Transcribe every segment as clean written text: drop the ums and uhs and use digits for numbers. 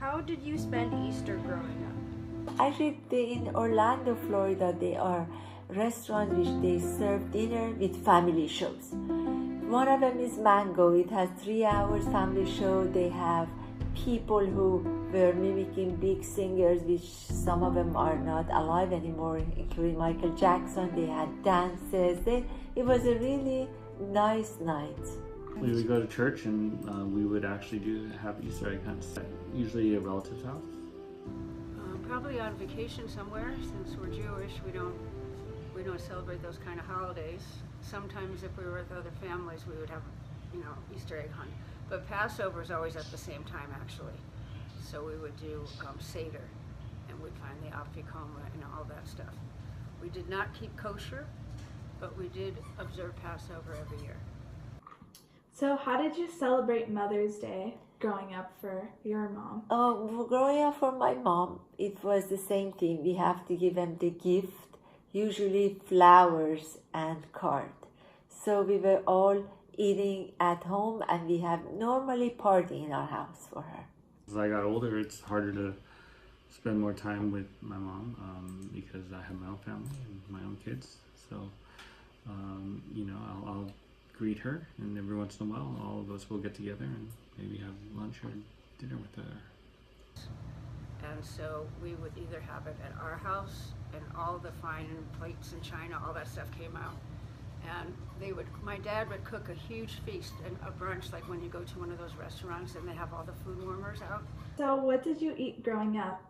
How did you spend Easter growing up? Actually, in Orlando, Florida, there are restaurants which they serve dinner with family shows. One of them is Mango. It has 3 hours family show. They have people who were mimicking big singers, which some of them are not alive anymore, including Michael Jackson. They had dances. It was a really nice night. We would go to church and we would actually have Easter egg hunts, usually a relative's house. Probably on vacation somewhere. Since we're Jewish, we don't celebrate those kind of holidays. Sometimes if we were with other families, we would have, Easter egg hunt. But Passover is always at the same time, actually. So we would do Seder, and we'd find the Apicoma and all that stuff. We did not keep kosher, but we did observe Passover every year. So how did you celebrate Mother's Day growing up for your mom? Growing up for my mom, it was the same thing. We have to give them the gift, usually flowers and card. So we were all eating at home, and we have normally party in our house for her. As I got older, it's harder to spend more time with my mom because I have my own family and my own kids. So, I'll greet her, and every once in a while, all of us will get together and maybe have lunch or dinner with her. And so we would either have it at our house, and all the fine plates and china, all that stuff came out. And my dad would cook a huge feast and a brunch, like when you go to one of those restaurants and they have all the food warmers out. So what did you eat growing up?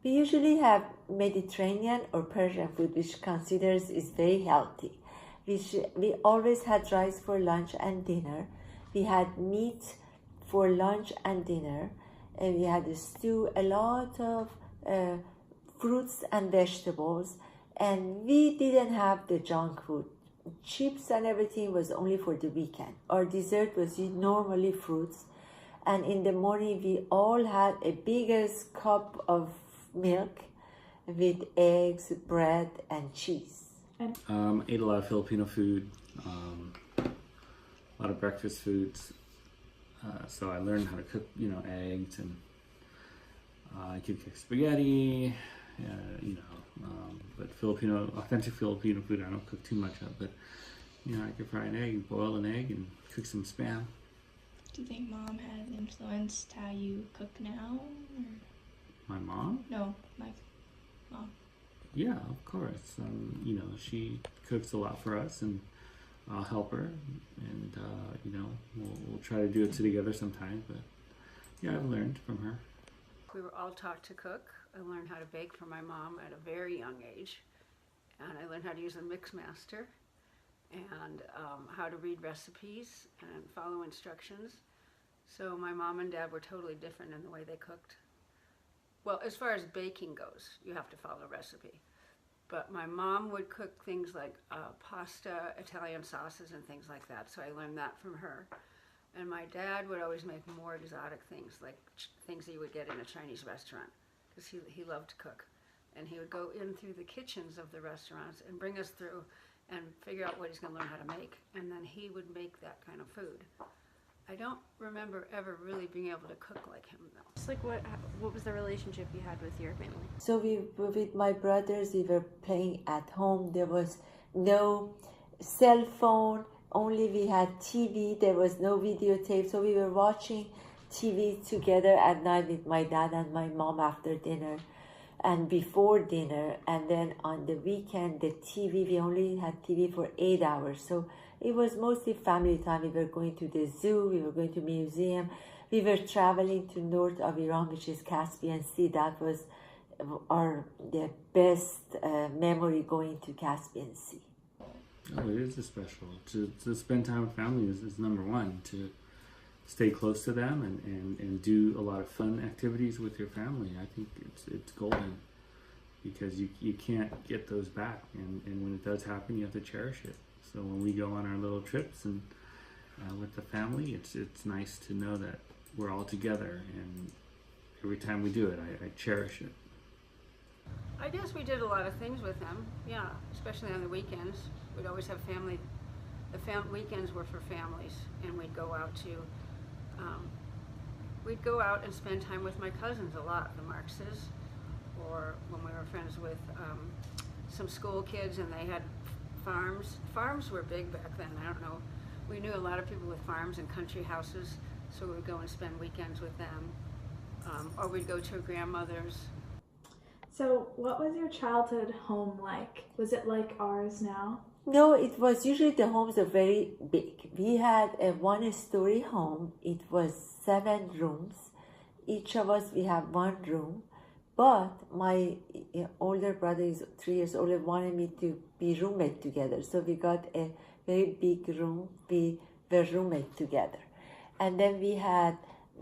We usually have Mediterranean or Persian food, which considers is very healthy. We always had rice for lunch and dinner. We had meat for lunch and dinner, and we had a stew, a lot of fruits and vegetables, and we didn't have the junk food. Chips and everything was only for the weekend. Our dessert was normally fruits, and in the morning we all had a biggest cup of milk with eggs, bread, and cheese. Ate a lot of Filipino food, a lot of breakfast foods. So I learned how to cook, eggs, and I could cook spaghetti, but authentic Filipino food I don't cook too much of, but I could fry an egg, boil an egg, and cook some Spam. Do you think Mom has influenced how you cook now? Or? My mom? No, my mom. Yeah, of course. She cooks a lot for us, and I'll help her, and we'll try to do it together sometimes. But yeah, I've learned from her. We were all taught to cook. I learned how to bake from my mom at a very young age, and I learned how to use a mix master, and how to read recipes and follow instructions. So my mom and dad were totally different in the way they cooked. Well, as far as baking goes, you have to follow a recipe. But my mom would cook things like pasta, Italian sauces, and things like that. So I learned that from her. And my dad would always make more exotic things, like things that you would get in a Chinese restaurant, because he loved to cook. And he would go in through the kitchens of the restaurants and bring us through and figure out what he's going to learn how to make. And then he would make that kind of food. I don't remember ever really being able to cook like him, though. Just like what was the relationship you had with your family? So with my brothers, we were playing at home. There was no cell phone, only we had TV. There was no videotape. So we were watching TV together at night with my dad and my mom after dinner and before dinner. And then on the weekend, the TV, we only had TV for 8 hours. So it was mostly family time. We were going to the zoo, we were going to museum, we were traveling to north of Iran, which is Caspian Sea. That was the best memory, going to Caspian Sea. Oh, it is special. To spend time with family is number one. To stay close to them and do a lot of fun activities with your family. I think it's golden, because you can't get those back, and when it does happen, you have to cherish it. So when we go on our little trips and with the family, it's nice to know that we're all together, and every time we do it, I cherish it. I guess we did a lot of things with them, yeah, especially on the weekends. We'd always have family. The weekends were for families, and we'd go out to we'd go out and spend time with my cousins a lot, the Marxes, or when we were friends with some school kids and they had farms. Farms were big back then. I don't know. We knew a lot of people with farms and country houses, so we would go and spend weekends with them. Or we'd go to a grandmother's. So, what was your childhood home like? Was it like ours now? No, it was usually the homes are very big. We had a one-story home. It was 7 rooms. Each of us, we have one room. But my older brother is 3 years older, wanted me to be roommate together. So we got a very big room. We were roommate together. And then we had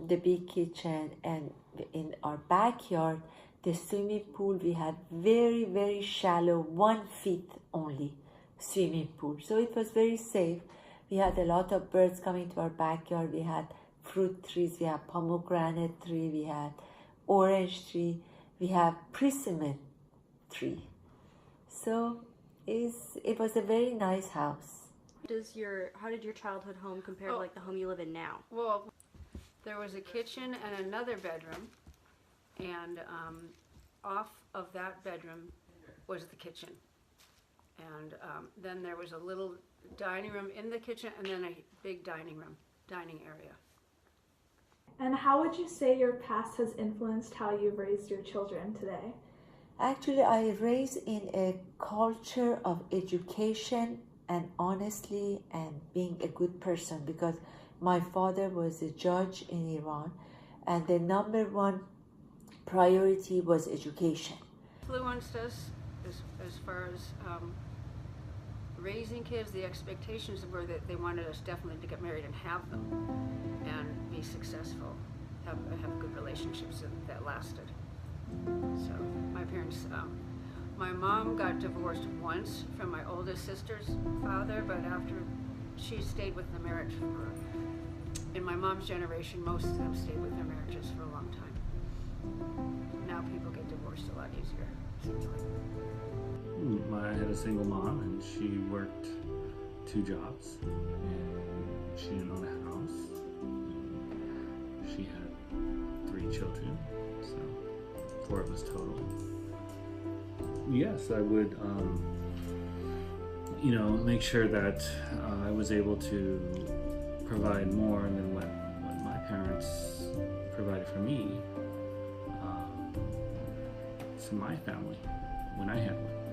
the big kitchen, and in our backyard, the swimming pool, we had very, very shallow, 1 feet only swimming pool. So it was very safe. We had a lot of birds coming to our backyard. We had fruit trees. We had pomegranate tree. We had orange tree. We have persimmon tree. So it was a very nice house. How did your childhood home compare to like the home you live in now? Well, there was a kitchen and another bedroom, and off of that bedroom was the kitchen. And then there was a little dining room in the kitchen, and then a big dining area. And how would you say your past has influenced how you've raised your children today? Actually, I raised in a culture of education and honestly and being a good person, because my father was a judge in Iran, and the number one priority was education. Influenced us as far as raising kids. The expectations were that they wanted us definitely to get married and have them and be successful, have good relationships that lasted. So my parents, my mom got divorced once from my oldest sister's father, but after she stayed with the marriage in my mom's generation, most of them stayed with their marriages for a long time. Now people get divorced a lot easier, seems like. I had a single mom, and she worked 2 jobs, and she didn't own a house. She had 3 children, so 4 of us total. Yes, I would, make sure that I was able to provide more than what my parents provided for me to my family when I had one.